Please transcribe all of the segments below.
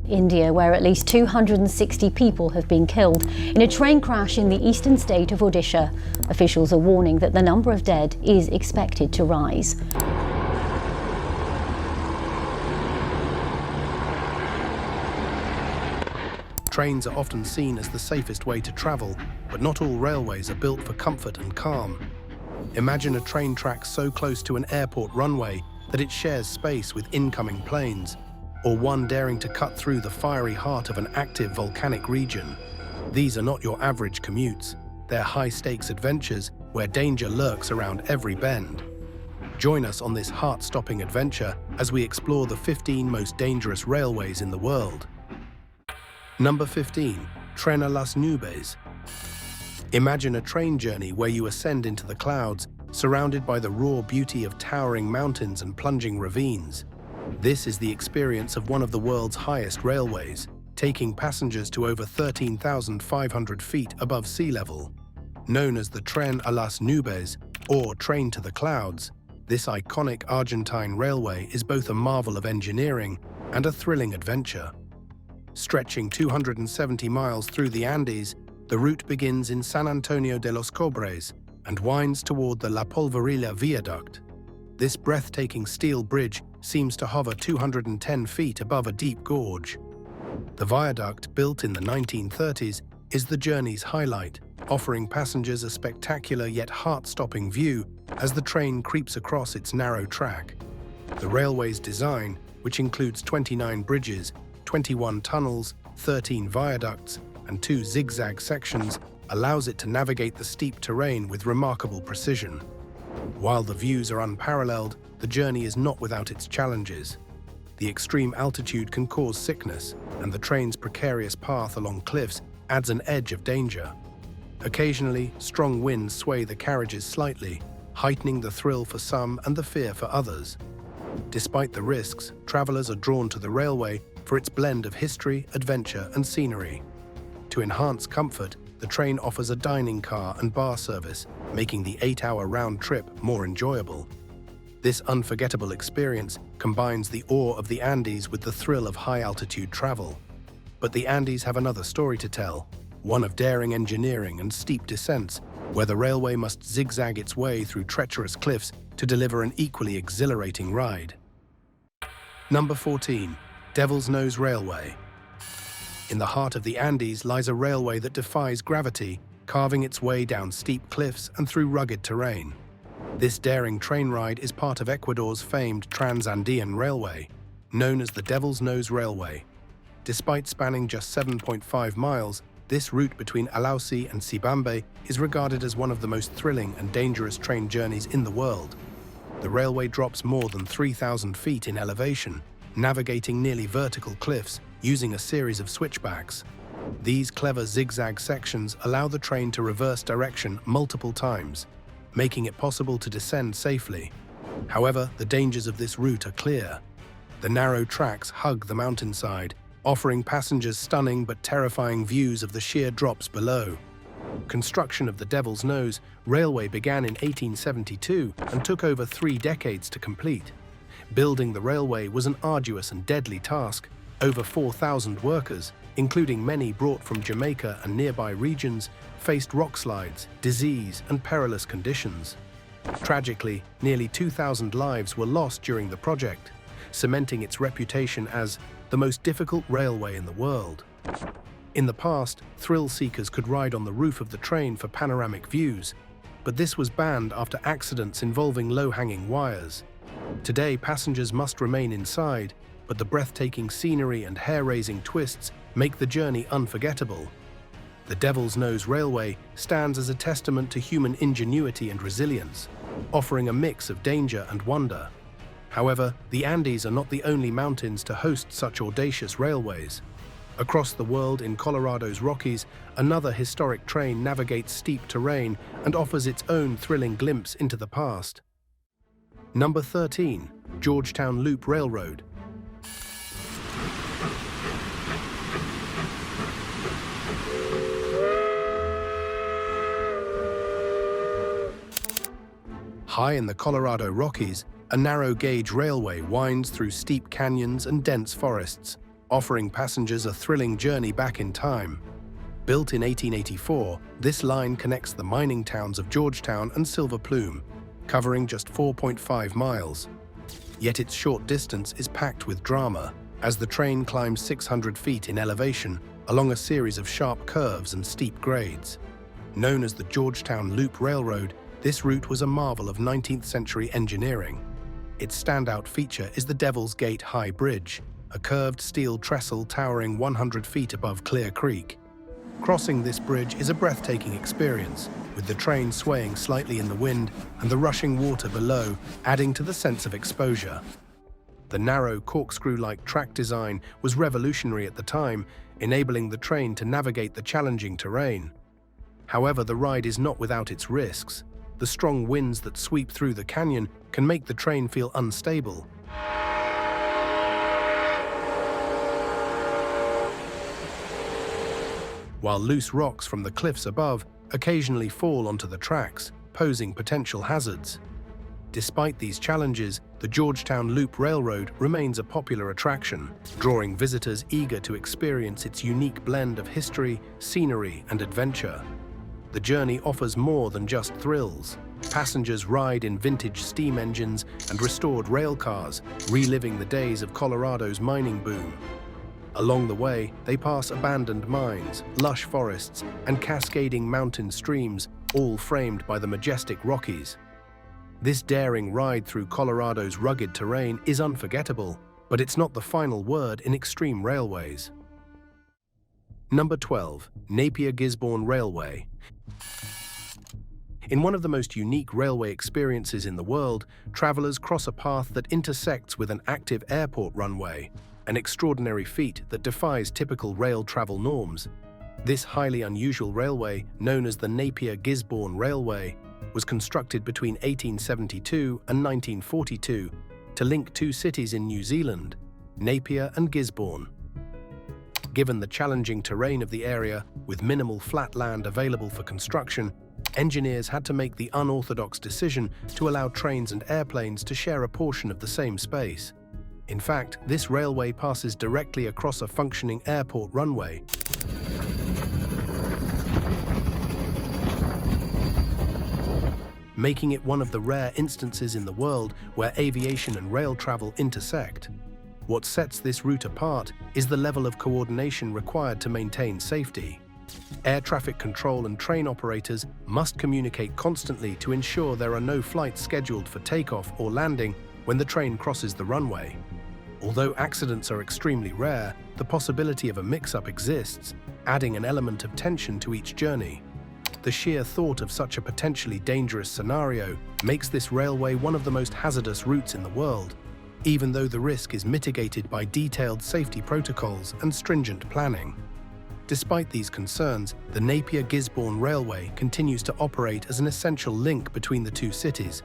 India, where at least 260 people have been killed in a train crash in the eastern state of Odisha. Officials are warning that the number of dead is expected to rise. Trains are often seen as the safest way to travel, but not all railways are built for comfort and calm. Imagine a train track so close to an airport runway that it shares space with incoming planes, or one daring to cut through the fiery heart of an active volcanic region. These are not your average commutes. They're high-stakes adventures where danger lurks around every bend. Join us on this heart-stopping adventure as we explore the 15 most dangerous railways in the world. Number 15. Tren a las nubes. Imagine a train journey where you ascend into the clouds, surrounded by the raw beauty of towering mountains and plunging ravines. This is the experience of one of the world's highest railways, taking passengers to over 13,500 feet above sea level. Known as the Tren a las nubes, or Train to the Clouds, this iconic Argentine railway is both a marvel of engineering and a thrilling adventure. Stretching 270 miles through the Andes, the route begins in San Antonio de los Cobres and winds toward the La Polvorilla Viaduct. This breathtaking steel bridge seems to hover 210 feet above a deep gorge. The viaduct, built in the 1930s, is the journey's highlight, offering passengers a spectacular yet heart-stopping view as the train creeps across its narrow track. The railway's design, which includes 29 bridges, 21 tunnels, 13 viaducts, and 2 zigzag sections, allows it to navigate the steep terrain with remarkable precision. While the views are unparalleled, the journey is not without its challenges. The extreme altitude can cause sickness, and the train's precarious path along cliffs adds an edge of danger. Occasionally, strong winds sway the carriages slightly, heightening the thrill for some and the fear for others. Despite the risks, travelers are drawn to the railway for its blend of history, adventure, and scenery. To enhance comfort, the train offers a dining car and bar service, making the 8-hour round trip more enjoyable. This unforgettable experience combines the awe of the Andes with the thrill of high-altitude travel. But the Andes have another story to tell, one of daring engineering and steep descents, where the railway must zigzag its way through treacherous cliffs to deliver an equally exhilarating ride. Number 14. Devil's Nose Railway. In the heart of the Andes lies a railway that defies gravity, carving its way down steep cliffs and through rugged terrain. This daring train ride is part of Ecuador's famed Trans-Andean Railway, known as the Devil's Nose Railway. Despite spanning just 7.5 miles, this route between Alausi and Sibambe is regarded as one of the most thrilling and dangerous train journeys in the world. The railway drops more than 3,000 feet in elevation, navigating nearly vertical cliffs using a series of switchbacks. These clever zigzag sections allow the train to reverse direction multiple times, making it possible to descend safely. However, the dangers of this route are clear. The narrow tracks hug the mountainside, offering passengers stunning but terrifying views of the sheer drops below. Construction of the Devil's Nose Railway began in 1872 and took over 3 decades to complete. Building the railway was an arduous and deadly task. Over 4,000 workers, including many brought from Jamaica and nearby regions, faced rockslides, disease, and perilous conditions. Tragically, nearly 2,000 lives were lost during the project, cementing its reputation as the most difficult railway in the world. In the past, thrill seekers could ride on the roof of the train for panoramic views, but this was banned after accidents involving low-hanging wires. Today, passengers must remain inside, but the breathtaking scenery and hair-raising twists make the journey unforgettable. The Devil's Nose Railway stands as a testament to human ingenuity and resilience, offering a mix of danger and wonder. However, the Andes are not the only mountains to host such audacious railways. Across the world, in Colorado's Rockies, another historic train navigates steep terrain and offers its own thrilling glimpse into the past. Number 13. Georgetown Loop Railroad. High in the Colorado Rockies, a narrow-gauge railway winds through steep canyons and dense forests, offering passengers a thrilling journey back in time. Built in 1884, this line connects the mining towns of Georgetown and Silver Plume, covering just 4.5 miles. Yet its short distance is packed with drama, as the train climbs 600 feet in elevation along a series of sharp curves and steep grades. Known as the Georgetown Loop Railroad, this route was a marvel of 19th century engineering. Its standout feature is the Devil's Gate High Bridge, a curved steel trestle towering 100 feet above Clear Creek. Crossing this bridge is a breathtaking experience, with the train swaying slightly in the wind and the rushing water below adding to the sense of exposure. The narrow corkscrew-like track design was revolutionary at the time, enabling the train to navigate the challenging terrain. However, the ride is not without its risks. The strong winds that sweep through the canyon can make the train feel unstable. While loose rocks from the cliffs above occasionally fall onto the tracks, posing potential hazards. Despite these challenges, the Georgetown Loop Railroad remains a popular attraction, drawing visitors eager to experience its unique blend of history, scenery, and adventure. The journey offers more than just thrills. Passengers ride in vintage steam engines and restored rail cars, reliving the days of Colorado's mining boom. Along the way, they pass abandoned mines, lush forests, and cascading mountain streams, all framed by the majestic Rockies. This daring ride through Colorado's rugged terrain is unforgettable, but it's not the final word in extreme railways. Number 12. Napier-Gisborne Railway. In one of the most unique railway experiences in the world, travelers cross a path that intersects with an active airport runway, an extraordinary feat that defies typical rail travel norms. This highly unusual railway, known as the Napier-Gisborne Railway, was constructed between 1872 and 1942 to link two cities in New Zealand, Napier and Gisborne. Given the challenging terrain of the area, with minimal flat land available for construction, engineers had to make the unorthodox decision to allow trains and airplanes to share a portion of the same space. In fact, this railway passes directly across a functioning airport runway, making it one of the rare instances in the world where aviation and rail travel intersect. What sets this route apart is the level of coordination required to maintain safety. Air traffic control and train operators must communicate constantly to ensure there are no flights scheduled for takeoff or landing when the train crosses the runway. Although accidents are extremely rare, the possibility of a mix-up exists, adding an element of tension to each journey. The sheer thought of such a potentially dangerous scenario makes this railway one of the most hazardous routes in the world, even though the risk is mitigated by detailed safety protocols and stringent planning. Despite these concerns, the Napier-Gisborne Railway continues to operate as an essential link between the two cities,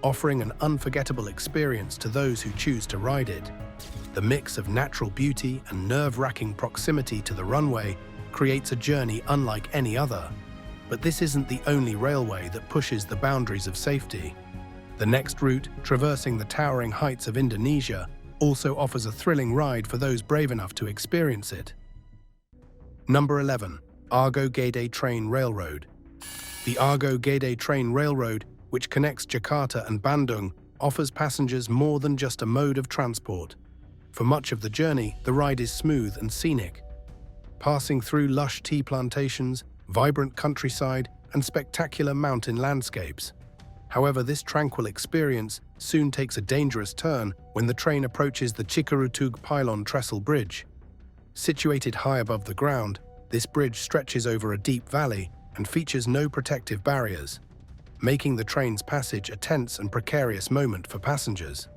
offering an unforgettable experience to those who choose to ride it. The mix of natural beauty and nerve-wracking proximity to the runway creates a journey unlike any other. But this isn't the only railway that pushes the boundaries of safety. The next route, traversing the towering heights of Indonesia, also offers a thrilling ride for those brave enough to experience it. Number 11. Argo Gade Train Railroad. The Argo Gade Train Railroad, which connects Jakarta and Bandung, offers passengers more than just a mode of transport. For much of the journey, the ride is smooth and scenic, passing through lush tea plantations, vibrant countryside, and spectacular mountain landscapes. However, this tranquil experience soon takes a dangerous turn when the train approaches the Cikarutug Pylon Trestle Bridge. Situated high above the ground, this bridge stretches over a deep valley and features no protective barriers, making the train's passage a tense and precarious moment for passengers.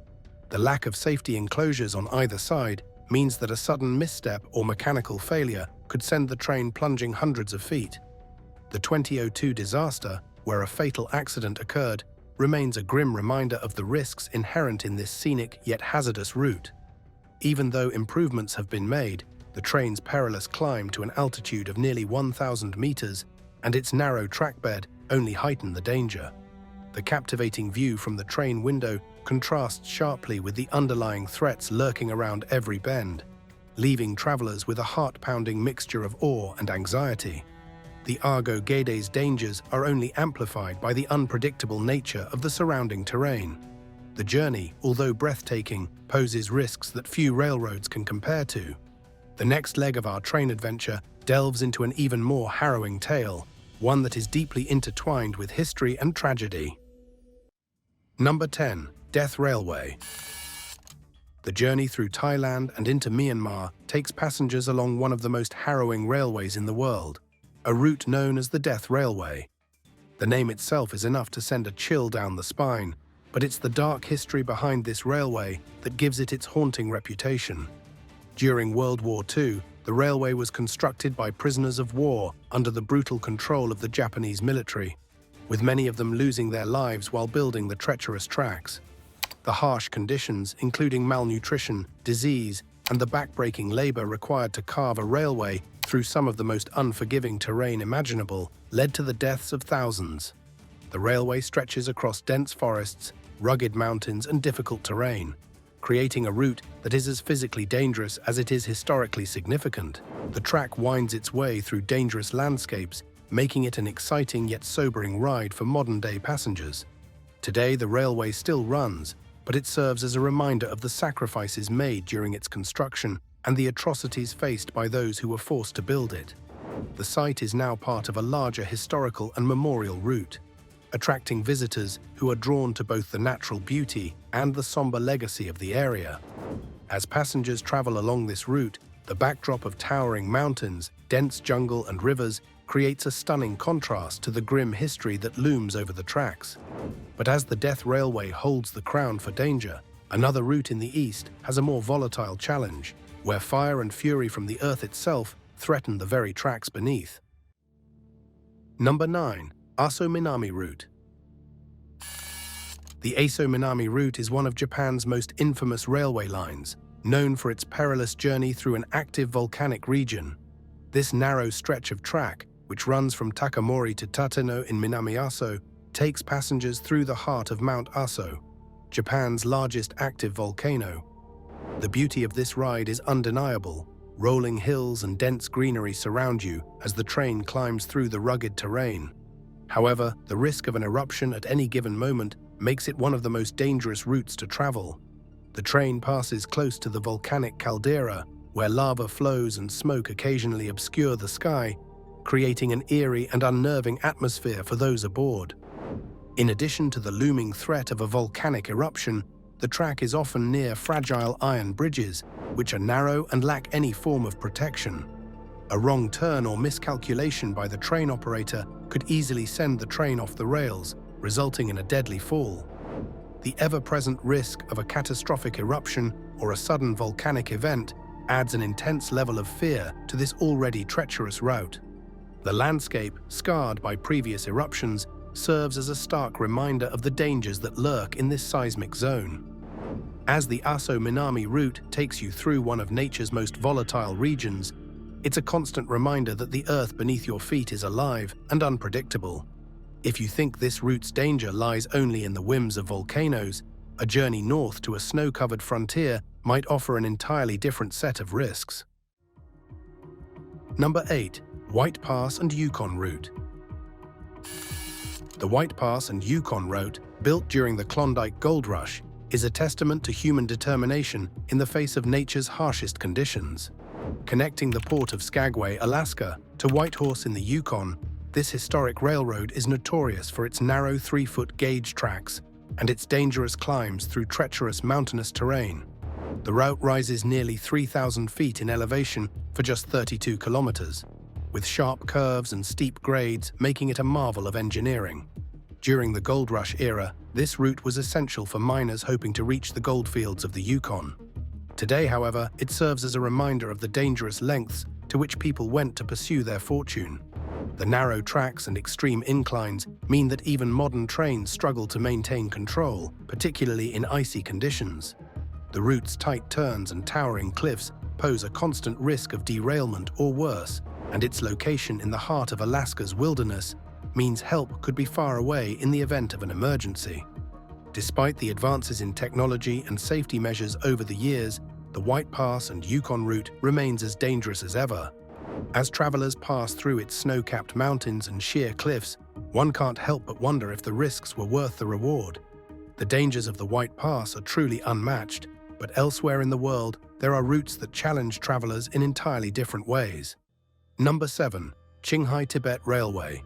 The lack of safety enclosures on either side means that a sudden misstep or mechanical failure could send the train plunging hundreds of feet. The 2002 disaster, where a fatal accident occurred, remains a grim reminder of the risks inherent in this scenic yet hazardous route. Even though improvements have been made, the train's perilous climb to an altitude of nearly 1,000 meters and its narrow trackbed only heighten the danger. The captivating view from the train window contrasts sharply with the underlying threats lurking around every bend. leaving travelers with a heart-pounding mixture of awe and anxiety. The Argo Gade's dangers are only amplified by the unpredictable nature of the surrounding terrain. The journey, although breathtaking, poses risks that few railroads can compare to. The next leg of our train adventure delves into an even more harrowing tale, one that is deeply intertwined with history and tragedy. Number 10. Death Railway. The journey through Thailand and into Myanmar takes passengers along one of the most harrowing railways in the world, a route known as the Death Railway. The name itself is enough to send a chill down the spine, but it's the dark history behind this railway that gives it its haunting reputation. During World War II, the railway was constructed by prisoners of war under the brutal control of the Japanese military, with many of them losing their lives while building the treacherous tracks. The harsh conditions, including malnutrition, disease, and the backbreaking labor required to carve a railway through some of the most unforgiving terrain imaginable, led to the deaths of thousands. The railway stretches across dense forests, rugged mountains, and difficult terrain, creating a route that is as physically dangerous as it is historically significant. The track winds its way through dangerous landscapes, making it an exciting yet sobering ride for modern-day passengers. Today, the railway still runs, but it serves as a reminder of the sacrifices made during its construction and the atrocities faced by those who were forced to build it. The site is now part of a larger historical and memorial route, attracting visitors who are drawn to both the natural beauty and the somber legacy of the area. As passengers travel along this route, the backdrop of towering mountains, dense jungle, and rivers creates a stunning contrast to the grim history that looms over the tracks. But as the Death Railway holds the crown for danger, another route in the east has a more volatile challenge, where fire and fury from the earth itself threaten the very tracks beneath. Number 9. Asom-Minami route. The Asom-Minami route is one of Japan's most infamous railway lines, known for its perilous journey through an active volcanic region. This narrow stretch of track, which runs from Takamori to Tateno in Minami Aso, takes passengers through the heart of Mount Aso, Japan's largest active volcano. The beauty of this ride is undeniable. Rolling hills and dense greenery surround you as the train climbs through the rugged terrain. However, the risk of an eruption at any given moment makes it one of the most dangerous routes to travel. The train passes close to the volcanic caldera, where lava flows and smoke occasionally obscure the sky, creating an eerie and unnerving atmosphere for those aboard. In addition to the looming threat of a volcanic eruption, the track is often near fragile iron bridges, which are narrow and lack any form of protection. A wrong turn or miscalculation by the train operator could easily send the train off the rails, resulting in a deadly fall. The ever-present risk of a catastrophic eruption or a sudden volcanic event adds an intense level of fear to this already treacherous route. The landscape, scarred by previous eruptions, serves as a stark reminder of the dangers that lurk in this seismic zone. As the Asom-Minami route takes you through one of nature's most volatile regions, it's a constant reminder that the earth beneath your feet is alive and unpredictable. If you think this route's danger lies only in the whims of volcanoes, a journey north to a snow-covered frontier might offer an entirely different set of risks. Number 8. White Pass and Yukon route. The White Pass and Yukon route, built during the Klondike Gold Rush, is a testament to human determination in the face of nature's harshest conditions. Connecting the port of Skagway, Alaska, to Whitehorse in the Yukon, this historic railroad is notorious for its narrow 3-foot gauge tracks and its dangerous climbs through treacherous mountainous terrain. The route rises nearly 3,000 feet in elevation for just 32 kilometers, with sharp curves and steep grades making it a marvel of engineering. During the Gold Rush era, this route was essential for miners hoping to reach the goldfields of the Yukon. Today, however, it serves as a reminder of the dangerous lengths to which people went to pursue their fortune. The narrow tracks and extreme inclines mean that even modern trains struggle to maintain control, particularly in icy conditions. The route's tight turns and towering cliffs pose a constant risk of derailment or worse, and its location in the heart of Alaska's wilderness means help could be far away in the event of an emergency. Despite the advances in technology and safety measures over the years, the the White Pass and Yukon route remains as dangerous as ever. As travelers pass through its snow-capped mountains and sheer cliffs, one can't help but wonder if the risks were worth the reward. The dangers of the White Pass are truly unmatched, but elsewhere in the world, there are routes that challenge travelers in entirely different ways. Number 7. Chinghai Tibet Railway.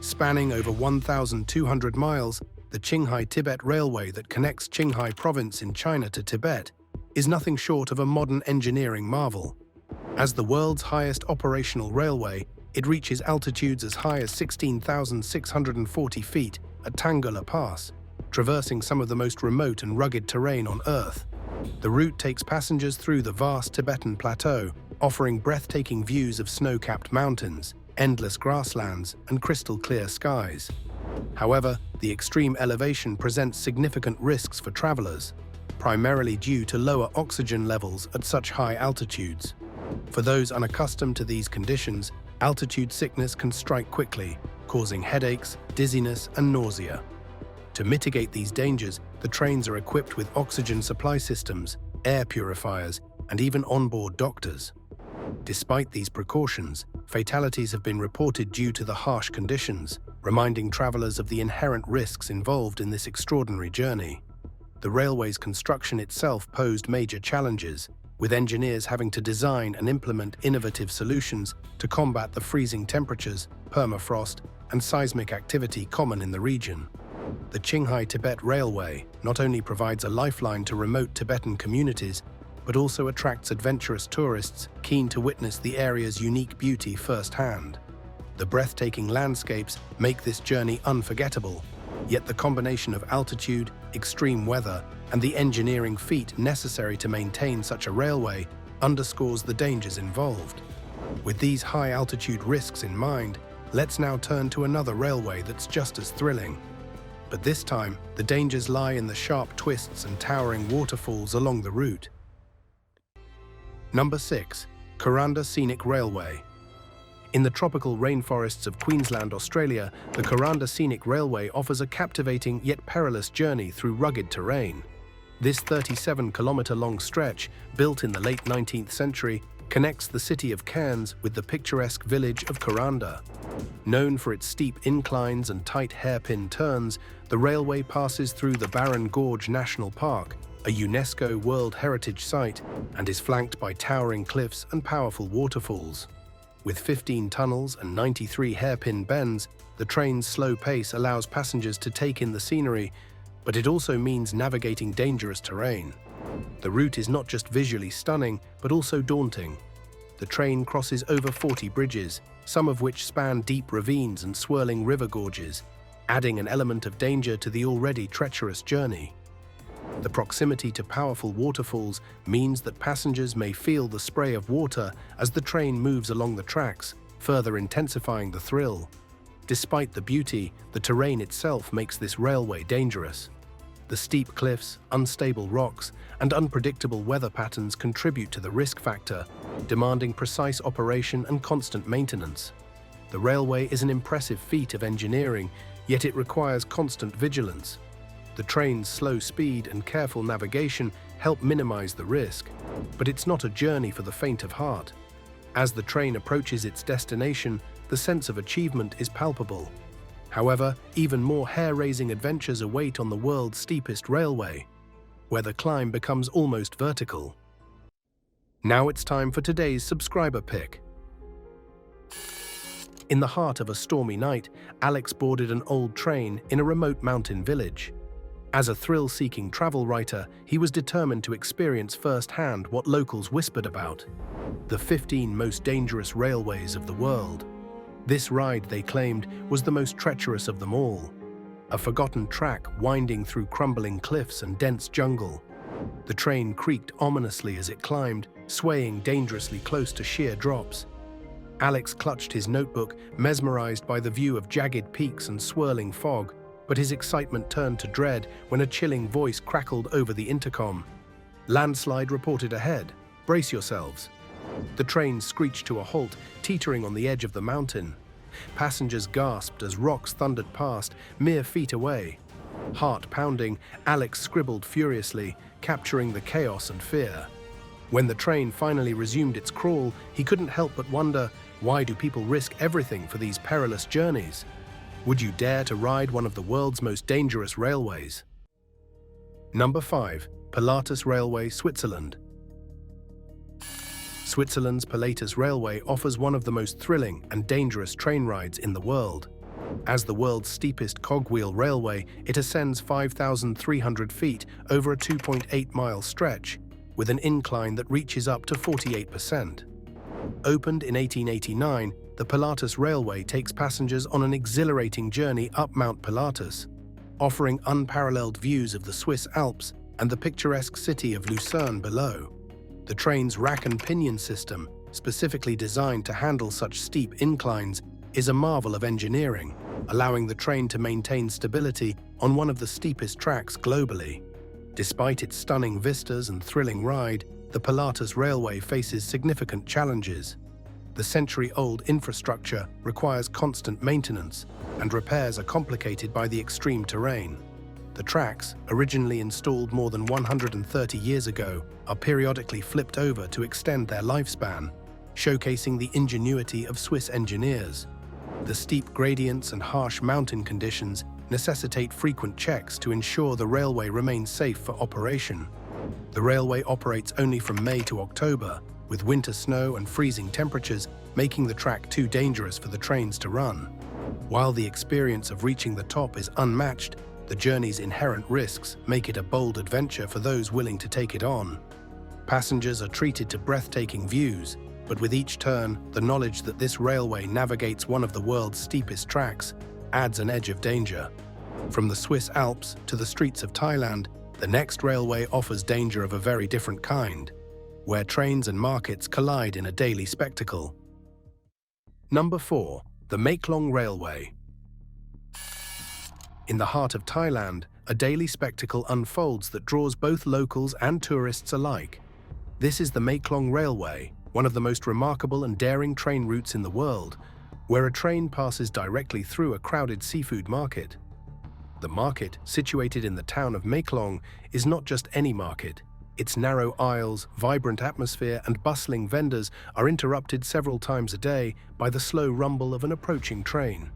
Spanning over 1,200 miles, the Chinghai Tibet Railway that connects Chinghai province in China to Tibet is nothing short of a modern engineering marvel. As the world's highest operational railway, it reaches altitudes as high as 16,640 feet at Tangula Pass, traversing some of the most remote and rugged terrain on Earth. The route takes passengers through the vast Tibetan plateau, offering breathtaking views of snow-capped mountains, endless grasslands, and crystal-clear skies. However, the extreme elevation presents significant risks for travelers, primarily due to lower oxygen levels at such high altitudes. For those unaccustomed to these conditions, altitude sickness can strike quickly, causing headaches, dizziness, and nausea. To mitigate these dangers, the trains are equipped with oxygen supply systems, air purifiers, and even onboard doctors. Despite these precautions, fatalities have been reported due to the harsh conditions, reminding travelers of the inherent risks involved in this extraordinary journey. The railway's construction itself posed major challenges, with engineers having to design and implement innovative solutions to combat the freezing temperatures, permafrost, and seismic activity common in the region. The Chinghai Tibet Railway not only provides a lifeline to remote Tibetan communities, but also attracts adventurous tourists keen to witness the area's unique beauty firsthand. The breathtaking landscapes make this journey unforgettable, yet the combination of altitude, extreme weather, and the engineering feat necessary to maintain such a railway underscores the dangers involved. With these high-altitude risks in mind, let's now turn to another railway that's just as thrilling. But this time, the dangers lie in the sharp twists and towering waterfalls along the route. Number 6. Kanda Scenic Railway. In the tropical rainforests of Queensland, Australia, the Kanda Scenic Railway offers a captivating yet perilous journey through rugged terrain. This 37-kilometre-long stretch, built in the late 19th century, connects the city of Cairns with the picturesque village of Kanda. Known for its steep inclines and tight hairpin turns, the railway passes through the Barron Gorge National Park, a UNESCO World Heritage Site, and is flanked by towering cliffs and powerful waterfalls. With 15 tunnels and 93 hairpin bends, the train's slow pace allows passengers to take in the scenery, but it also means navigating dangerous terrain. The route is not just visually stunning, but also daunting. The train crosses over 40 bridges, some of which span deep ravines and swirling river gorges, adding an element of danger to the already treacherous journey. The proximity to powerful waterfalls means that passengers may feel the spray of water as the train moves along the tracks, further intensifying the thrill. Despite the beauty, the terrain itself makes this railway dangerous. The steep cliffs, unstable rocks, and unpredictable weather patterns contribute to the risk factor, demanding precise operation and constant maintenance. The railway is an impressive feat of engineering, yet it requires constant vigilance. The train's slow speed and careful navigation help minimize the risk, but it's not a journey for the faint of heart. As the train approaches its destination, the sense of achievement is palpable. However, even more hair-raising adventures await on the world's steepest railway, where the climb becomes almost vertical. Now it's time for today's subscriber pick. In the heart of a stormy night, Alex boarded an old train in a remote mountain village. As a thrill-seeking travel writer, he was determined to experience firsthand what locals whispered about: the 15 most dangerous railways of the world. This ride, they claimed, was the most treacherous of them all. A forgotten track winding through crumbling cliffs and dense jungle. The train creaked ominously as it climbed, swaying dangerously close to sheer drops. Alex clutched his notebook, mesmerized by the view of jagged peaks and swirling fog, but his excitement turned to dread when a chilling voice crackled over the intercom. "Landslide reported ahead. Brace yourselves." The train screeched to a halt, teetering on the edge of the mountain. Passengers gasped as rocks thundered past, mere feet away. Heart pounding, Alex scribbled furiously, capturing the chaos and fear. When the train finally resumed its crawl, he couldn't help but wonder, why do people risk everything for these perilous journeys? Would you dare to ride one of the world's most dangerous railways? Number 5. Pilatus Railway, Switzerland. Switzerland's Pilatus Railway offers one of the most thrilling and dangerous train rides in the world. As the world's steepest cogwheel railway, it ascends 5,300 feet over a 2.8-mile stretch, with an incline that reaches up to 48%. Opened in 1889, the Pilatus Railway takes passengers on an exhilarating journey up Mount Pilatus, offering unparalleled views of the Swiss Alps and the picturesque city of Lucerne below. The train's rack and pinion system, specifically designed to handle such steep inclines, is a marvel of engineering, allowing the train to maintain stability on one of the steepest tracks globally. Despite its stunning vistas and thrilling ride, the Pilatus Railway faces significant challenges. The century-old infrastructure requires constant maintenance, and repairs are complicated by the extreme terrain. The tracks, originally installed more than 130 years ago, are periodically flipped over to extend their lifespan, showcasing the ingenuity of Swiss engineers. The steep gradients and harsh mountain conditions necessitate frequent checks to ensure the railway remains safe for operation. The railway operates only from May to October, with winter snow and freezing temperatures making the track too dangerous for the trains to run. While the experience of reaching the top is unmatched, the journey's inherent risks make it a bold adventure for those willing to take it on. Passengers are treated to breathtaking views, but with each turn, the knowledge that this railway navigates one of the world's steepest tracks adds an edge of danger. From the Swiss Alps to the streets of Thailand, the next railway offers danger of a very different kind, where trains and markets collide in a daily spectacle. Number 4. The Mekong Railway. In the heart of Thailand, a daily spectacle unfolds that draws both locals and tourists alike. This is the Mekong Railway, one of the most remarkable and daring train routes in the world, where a train passes directly through a crowded seafood market. The market, situated in the town of Mekong, is not just any market. Its narrow aisles, vibrant atmosphere, and bustling vendors are interrupted several times a day by the slow rumble of an approaching train.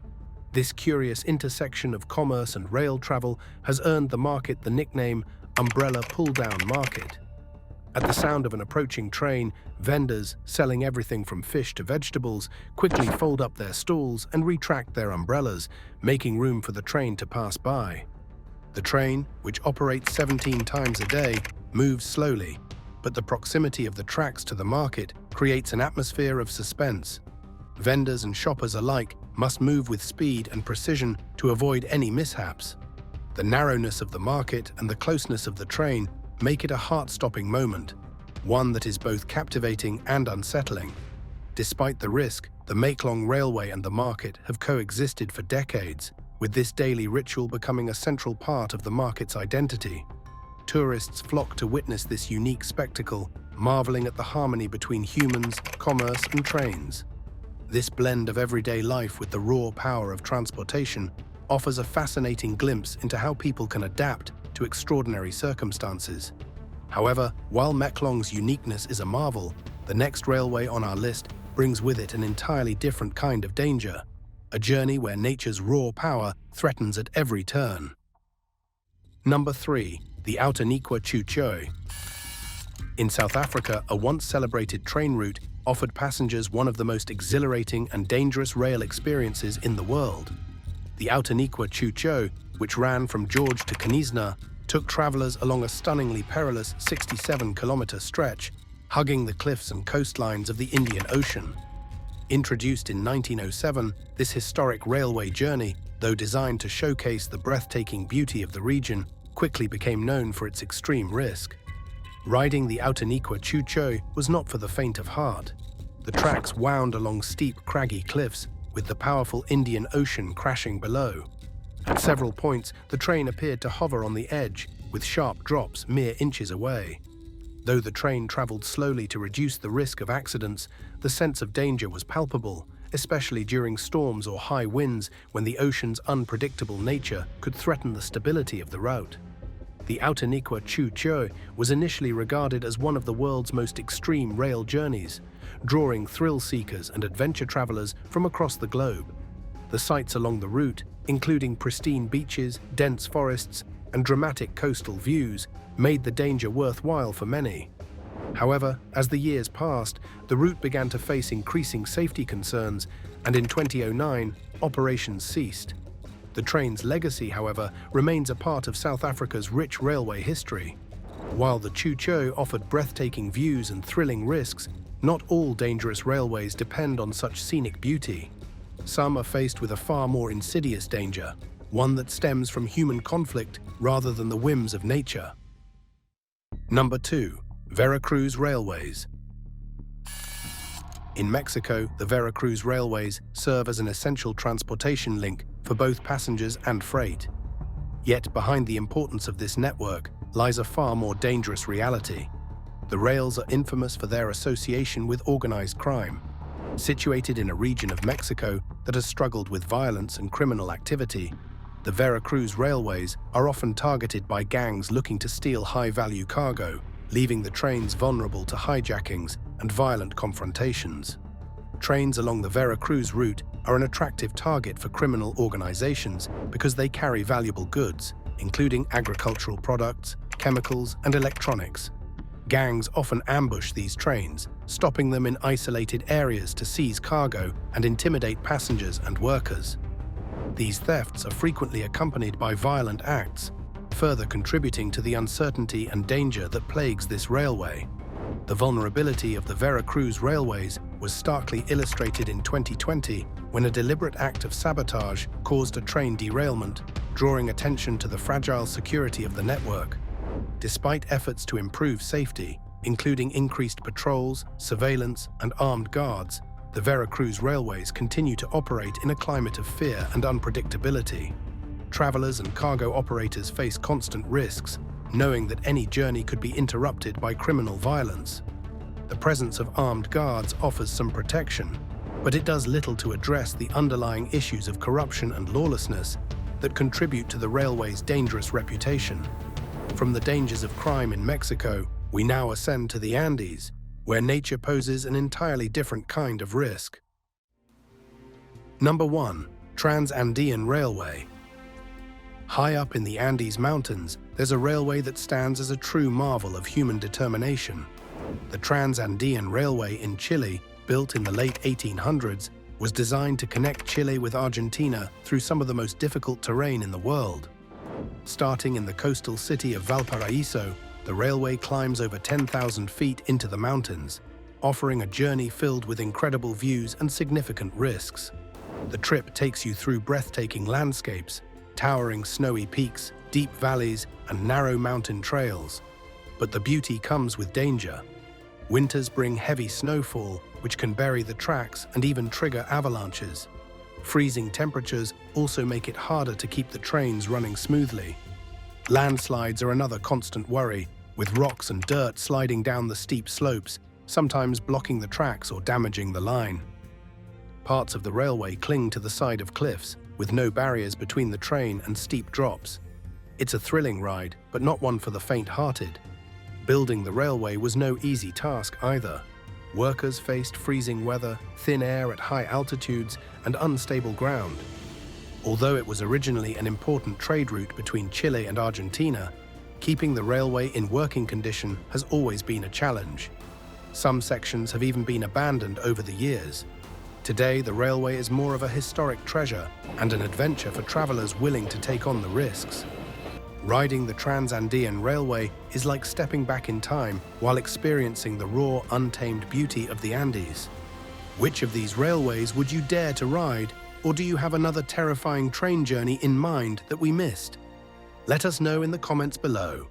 This curious intersection of commerce and rail travel has earned the market the nickname Umbrella Pull-Down Market. At the sound of an approaching train, vendors, selling everything from fish to vegetables, quickly fold up their stalls and retract their umbrellas, making room for the train to pass by. The train, which operates 17 times a day, moves slowly, but the proximity of the tracks to the market creates an atmosphere of suspense. Vendors and shoppers alike must move with speed and precision to avoid any mishaps. The narrowness of the market and the closeness of the train make it a heart-stopping moment, one that is both captivating and unsettling. Despite the risk, the Mekong Railway and the market have coexisted for decades, with this daily ritual becoming a central part of the market's identity. Tourists flock to witness this unique spectacle, marveling at the harmony between humans, commerce, and trains. This blend of everyday life with the raw power of transportation offers a fascinating glimpse into how people can adapt to extraordinary circumstances. However, while Mekong's uniqueness is a marvel, the next railway on our list brings with it an entirely different kind of danger, a journey where nature's raw power threatens at every turn. Number 3. The Outeniqua-Chuchoy. In South Africa, a once celebrated train route offered passengers one of the most exhilarating and dangerous rail experiences in the world. The Outeniqua-Chuchoy, which ran from George to Knysna, took travelers along a stunningly perilous 67-kilometer stretch, hugging the cliffs and coastlines of the Indian Ocean. Introduced in 1907, this historic railway journey, though designed to showcase the breathtaking beauty of the region, quickly became known for its extreme risk. Riding the Outeniqua-Chuchoy was not for the faint of heart. The tracks wound along steep, craggy cliffs, with the powerful Indian Ocean crashing below. At several points, the train appeared to hover on the edge, with sharp drops mere inches away. Though the train traveled slowly to reduce the risk of accidents, the sense of danger was palpable, especially during storms or high winds when the ocean's unpredictable nature could threaten the stability of the route. The Outeniqua Chu was initially regarded as one of the world's most extreme rail journeys, drawing thrill seekers and adventure travelers from across the globe. The sights along the route, including pristine beaches, dense forests, and dramatic coastal views, made the danger worthwhile for many. However, as the years passed, the route began to face increasing safety concerns, and in 2009, operations ceased. The train's legacy, however, remains a part of South Africa's rich railway history. While the Chu offered breathtaking views and thrilling risks, not all dangerous railways depend on such scenic beauty. Some are faced with a far more insidious danger, one that stems from human conflict rather than the whims of nature. Number 2. Veracruz Railways. In Mexico, the Veracruz Railways serve as an essential transportation link for both passengers and freight. Yet behind the importance of this network lies a far more dangerous reality. The rails are infamous for their association with organized crime. Situated in a region of Mexico that has struggled with violence and criminal activity, the Veracruz Railways are often targeted by gangs looking to steal high-value cargo, leaving the trains vulnerable to hijackings and violent confrontations. Trains along the Veracruz route are an attractive target for criminal organizations because they carry valuable goods, including agricultural products, chemicals, and electronics. Gangs often ambush these trains, stopping them in isolated areas to seize cargo and intimidate passengers and workers. These thefts are frequently accompanied by violent acts, further contributing to the uncertainty and danger that plagues this railway. The vulnerability of the Veracruz Railways was starkly illustrated in 2020 when a deliberate act of sabotage caused a train derailment, drawing attention to the fragile security of the network. Despite efforts to improve safety, including increased patrols, surveillance, and armed guards, the Veracruz Railways continue to operate in a climate of fear and unpredictability. Travelers and cargo operators face constant risks, knowing that any journey could be interrupted by criminal violence. The presence of armed guards offers some protection, but it does little to address the underlying issues of corruption and lawlessness that contribute to the railway's dangerous reputation. From the dangers of crime in Mexico, we now ascend to the Andes, where nature poses an entirely different kind of risk. Number 1. Trans-Andean Railway. High up in the Andes Mountains, there's a railway that stands as a true marvel of human determination. The Trans-Andean Railway in Chile, built in the late 1800s, was designed to connect Chile with Argentina through some of the most difficult terrain in the world. Starting in the coastal city of Valparaiso, the railway climbs over 10,000 feet into the mountains, offering a journey filled with incredible views and significant risks. The trip takes you through breathtaking landscapes, towering snowy peaks, deep valleys, and narrow mountain trails. But the beauty comes with danger. Winters bring heavy snowfall, which can bury the tracks and even trigger avalanches. Freezing temperatures also make it harder to keep the trains running smoothly. Landslides are another constant worry, with rocks and dirt sliding down the steep slopes, sometimes blocking the tracks or damaging the line. Parts of the railway cling to the side of cliffs, with no barriers between the train and steep drops. It's a thrilling ride, but not one for the faint-hearted. Building the railway was no easy task either. Workers faced freezing weather, thin air at high altitudes, and unstable ground. Although it was originally an important trade route between Chile and Argentina, keeping the railway in working condition has always been a challenge. Some sections have even been abandoned over the years. Today, the railway is more of a historic treasure and an adventure for travelers willing to take on the risks. Riding the Trans-Andean Railway is like stepping back in time while experiencing the raw, untamed beauty of the Andes. Which of these railways would you dare to ride, or do you have another terrifying train journey in mind that we missed? Let us know in the comments below.